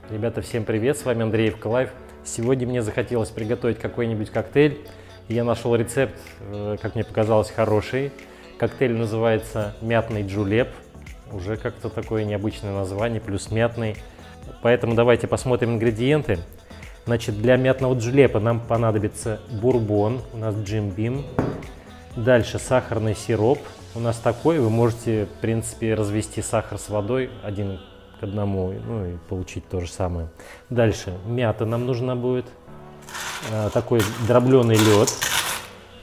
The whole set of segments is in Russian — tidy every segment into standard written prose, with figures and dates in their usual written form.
Ребята, всем привет, с вами Андреевка Лайф. Сегодня мне захотелось приготовить какой-нибудь коктейль. Я нашел рецепт, как мне показалось, хороший. Коктейль называется «Мятный джулеп». Уже как-то такое необычное название, плюс мятный. Поэтому давайте посмотрим ингредиенты. Значит, для мятного джулепа нам понадобится бурбон, у нас Jim Beam. Дальше сахарный сироп. У нас такой, вы можете, в принципе, развести сахар с водой 1 к 1, ну и получить то же самое. Дальше мята нам нужна будет, такой дробленый лед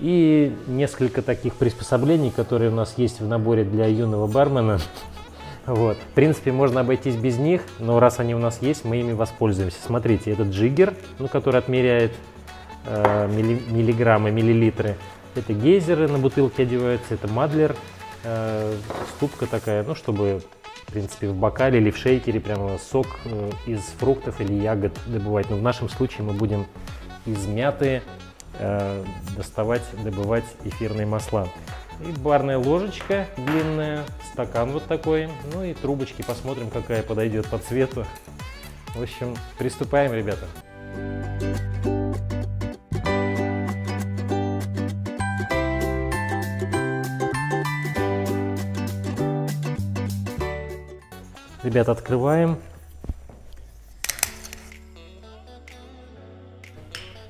и несколько таких приспособлений, которые у нас есть в наборе для юного бармена. Вот. В принципе, можно обойтись без них, но раз они у нас есть, мы ими воспользуемся. Смотрите, это джиггер, который отмеряет миллиграммы, миллилитры. Это гейзеры на бутылке одеваются, это мадлер, ступка такая, чтобы, в принципе, в бокале или в шейкере прямо сок из фруктов или ягод добывать. Но в нашем случае мы будем из мяты добывать эфирные масла. И барная ложечка длинная, стакан вот такой, ну и трубочки, посмотрим, какая подойдет по цвету. В общем, приступаем, ребята. Ребята, открываем.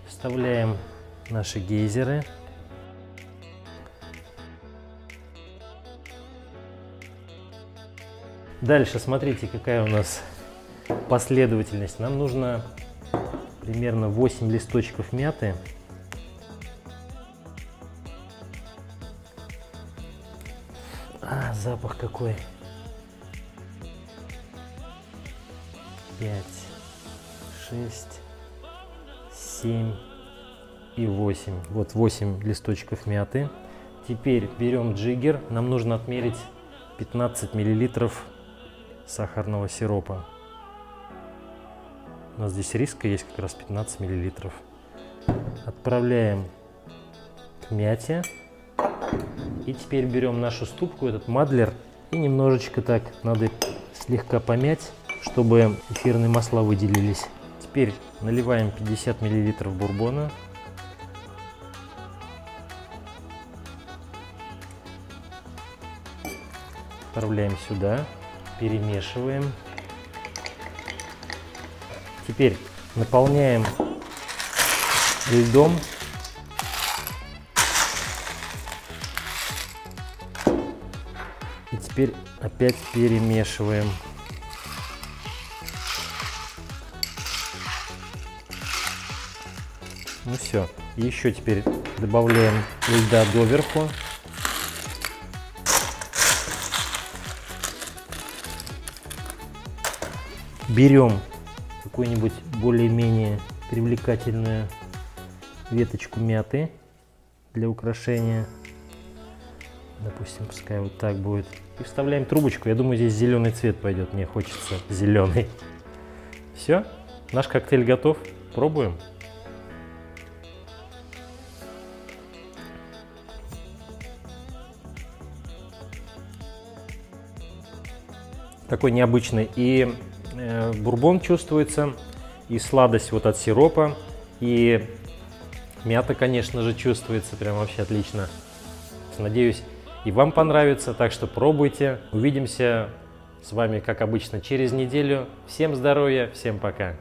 Вставляем наши гейзеры. Дальше смотрите, какая у нас последовательность. Нам нужно примерно 8 листочков мяты. Запах какой! 5, 6, 7 и 8. Вот 8 листочков мяты. Теперь берем джиггер. Нам нужно отмерить 15 миллилитров сахарного сиропа. У нас здесь риска есть как раз 15 миллилитров. Отправляем к мяте. И теперь берем нашу ступку, этот мадлер, и немножечко так надо слегка помять, чтобы эфирные масла выделились. Теперь наливаем 50 миллилитров бурбона. Отправляем сюда, перемешиваем. Теперь наполняем льдом. И теперь опять перемешиваем. Ну все. И еще теперь добавляем льда доверху. Берем какую-нибудь более-менее привлекательную веточку мяты для украшения. Допустим, пускай вот так будет. И вставляем трубочку. Я думаю, здесь зеленый цвет пойдет. Мне хочется зеленый. Все. Наш коктейль готов. Пробуем. Такой необычный. И бурбон чувствуется, и сладость вот от сиропа, и мята, конечно же, чувствуется. Прям вообще отлично. Надеюсь, и вам понравится. Так что пробуйте. Увидимся с вами, как обычно, через неделю. Всем здоровья, всем пока.